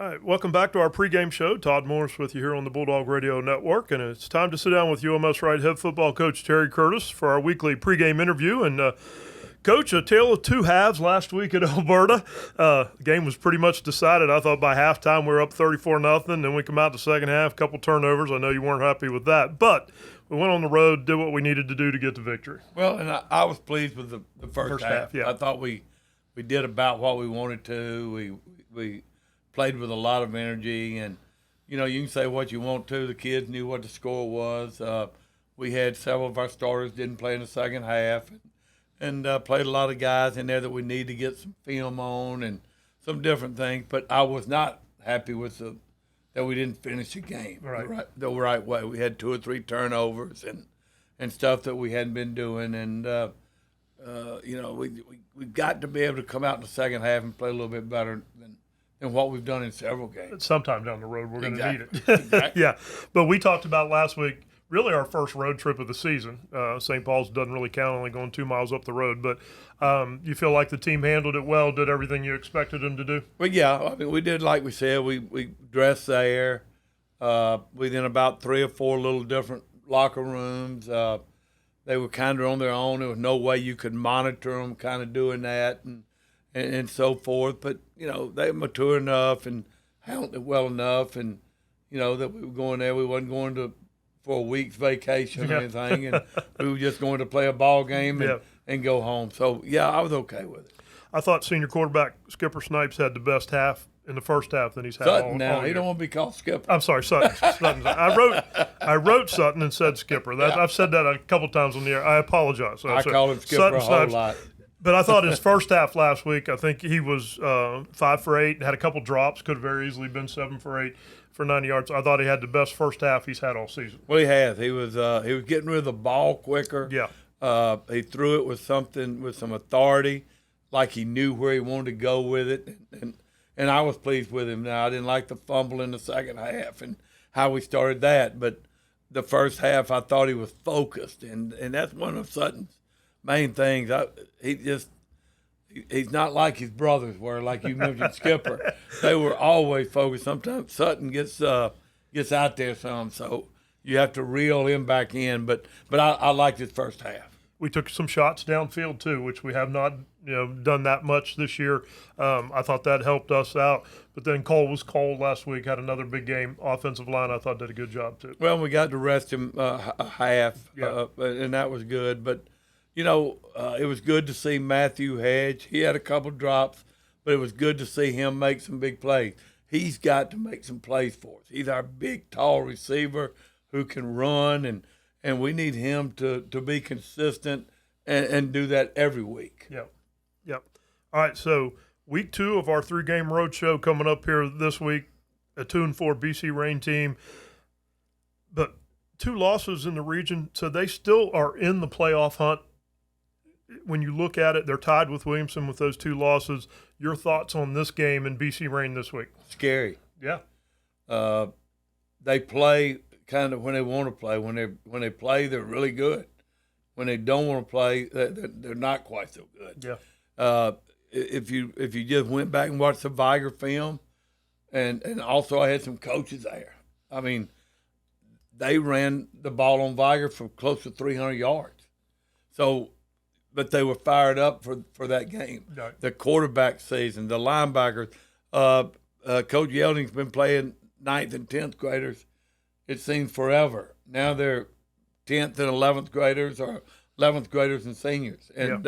All right, welcome back to our pregame show. Todd Morris with you here on the Bulldog Radio Network, and it's time to sit down with UMS-Wright head football coach Terry Curtis for our weekly pregame interview. And Coach, a tale of two halves last week at Alberta. The game was pretty much decided. I thought by halftime we were up 34-0. Then we come out the second half, a couple turnovers. I know you weren't happy with that, but we went on the road, did what we needed to do to get the victory. Well, and I was pleased with the first half. Yeah. I thought we did about what we wanted to. We played with a lot of energy, and you can say what you want to. The kids knew what the score was. We had several of our starters didn't play in the second half, and played a lot of guys in there that we need to get some film on and some different things. But I was not happy with that we didn't finish the game the right way. We had 2 or 3 turnovers and stuff that we hadn't been doing, and we got to be able to come out in the second half and play a little bit better than what we've done in several games. Sometime down the road, we're going to need it. Exactly. Yeah, but we talked about last week, really our first road trip of the season. St. Paul's doesn't really count, only going 2 miles up the road. But you feel like the team handled it well, did everything you expected them to do? Well, yeah. I mean, we did like we said. We dressed there. We in about 3 or 4 little different locker rooms. They were kind of on their own. There was no way you could monitor them kind of doing that and so forth. But, they mature enough and handled it well enough. And, that we were going there. We wasn't going for a week's vacation or anything. And we were just going to play a ball game and go home. So, yeah, I was okay with it. I thought senior quarterback Skipper Snipes had the best half in the first half than he's had Sutton all now. year. He don't want to be called Skipper. I'm sorry, Sutton. I wrote Sutton and said Skipper. I've said that a couple times on the air. I apologize. I call him Skipper a whole lot. But I thought his first half last week, I think he was 5 for 8, had a couple drops, could have very easily been 7 for 8 for 90 yards. I thought he had the best first half he's had all season. Well, he has. He was getting rid of the ball quicker. Yeah. He threw it with some authority, like he knew where he wanted to go with it, and I was pleased with him. Now I didn't like the fumble in the second half and how we started that, but the first half I thought he was focused, and that's one of Sutton's main things. He's not like his brothers were, like you mentioned, Skipper. They were always focused. Sometimes Sutton gets out there some, so you have to reel him back in. But I liked his first half. We took some shots downfield too, which we have not done that much this year. I thought that helped us out. But then Cole was cold last week, had another big game. Offensive line, I thought, did a good job too. Well, we got to rest him a half, and that was good. But it was good to see Matthew Hedge. He had a couple drops, but it was good to see him make some big plays. He's got to make some plays for us. He's our big, tall receiver who can run, and we need him to be consistent and do that every week. Yep. All right, so week 2 of our 3-game road show coming up here this week, a 2-4 BC Rain team. But 2 losses in the region, so they still are in the playoff hunt. When you look at it, they're tied with Williamson with those 2 losses. Your thoughts on this game and BC Rain this week? Scary. Yeah. They play kind of when they want to play. When they play, they're really good. When they don't want to play, they're not quite so good. Yeah. If you just went back and watched the Viger film, and also I had some coaches there. I mean, they ran the ball on Viger for close to 300 yards. So. But they were fired up for that game. Right. The quarterback season, the linebackers. Coach Yelding's been playing 9th and 10th graders, it seems forever. Now they're 10th and 11th graders or 11th graders and seniors. And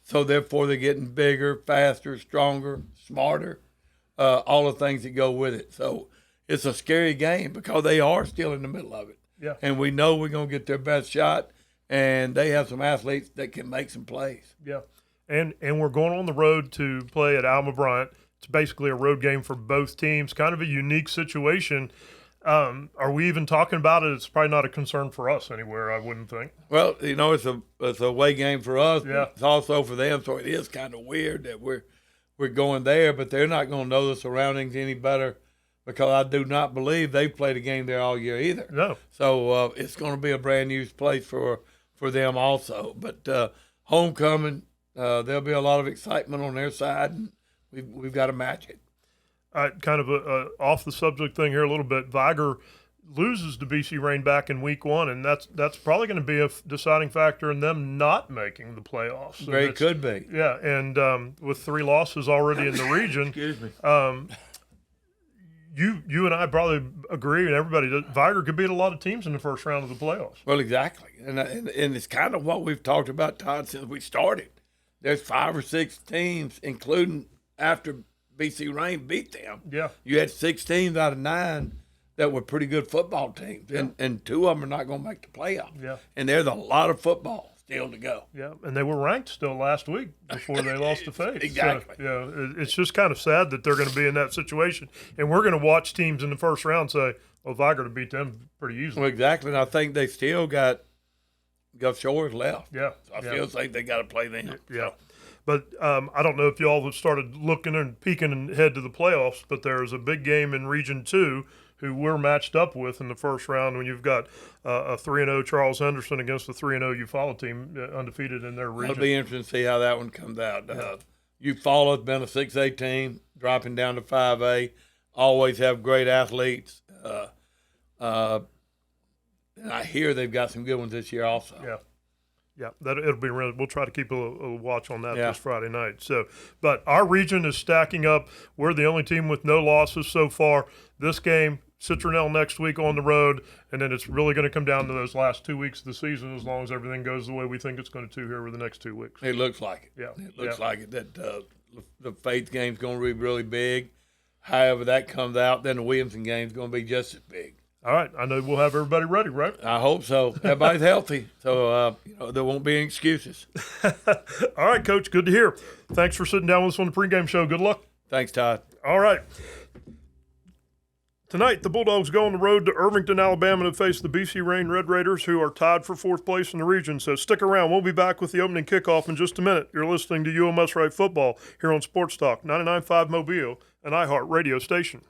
so therefore they're getting bigger, faster, stronger, smarter, all the things that go with it. So it's a scary game because they are still in the middle of it. Yeah. And we know we're going to get their best shot. And they have some athletes that can make some plays. Yeah, and we're going on the road to play at Alma Bryant. It's basically a road game for both teams, kind of a unique situation. Are we even talking about it? It's probably not a concern for us anywhere, I wouldn't think. Well, it's a away game for us. Yeah. But it's also for them, so it is kind of weird that we're going there, but they're not going to know the surroundings any better because I do not believe they've played a game there all year either. No. So it's going to be a brand new place for them also. But homecoming, there'll be a lot of excitement on their side, and we've got to match it. Kind of a off the subject thing here a little bit. Viger loses to BC Rain back in week 1, and that's probably going to be a deciding factor in them not making the playoffs. Very could be. Yeah, and with 3 losses already in the region. Excuse me. You and I probably agree, and everybody does. Viger could beat a lot of teams in the first round of the playoffs. Well, exactly, and it's kind of what we've talked about, Todd, since we started. There's 5 or 6 teams, including after BC Rain beat them. Yeah, you had 6 teams out of 9 that were pretty good football teams, and 2 of them are not going to make the playoffs. Yeah, and there's a lot of football still to go. Yeah, and they were ranked still last week before they lost to Faith. Exactly. So, it's just kind of sad that they're going to be in that situation, and we're going to watch teams in the first round say, "Well, Viger to beat them pretty easily." Well, exactly, and I think they still got Gulf Shores left. Yeah, so I still think they got to play them. Yeah. But I don't know if y'all have started looking and peeking ahead to the playoffs, but there's a big game in Region 2 who we're matched up with in the first round when you've got a 3-0 Charles Henderson against the 3-0 Eufaula team, undefeated in their region. It'll be interesting to see how that one comes out. Eufaula's been a 6A team, dropping down to 5A, always have great athletes. And I hear they've got some good ones this year also. Yeah, it'll be really. We'll try to keep a watch on that this Friday night. So, but our region is stacking up. We're the only team with no losses so far. This game, Citronelle next week on the road, and then it's really going to come down to those last 2 weeks of the season. As long as everything goes the way we think it's going to here over the next 2 weeks. It looks like it. Yeah, it looks like it. That the Faith game's going to be really big. However that comes out, then the Williamson game's going to be just as big. All right, I know we'll have everybody ready, right? I hope so. Everybody's healthy, so there won't be any excuses. All right, Coach, good to hear. Thanks for sitting down with us on the pregame show. Good luck. Thanks, Todd. All right. Tonight, the Bulldogs go on the road to Irvington, Alabama to face the BC Rain Red Raiders, who are tied for 4th place in the region. So stick around. We'll be back with the opening kickoff in just a minute. You're listening to UMS-Wright Football here on Sports Talk 99.5 Mobile, an iHeart radio station.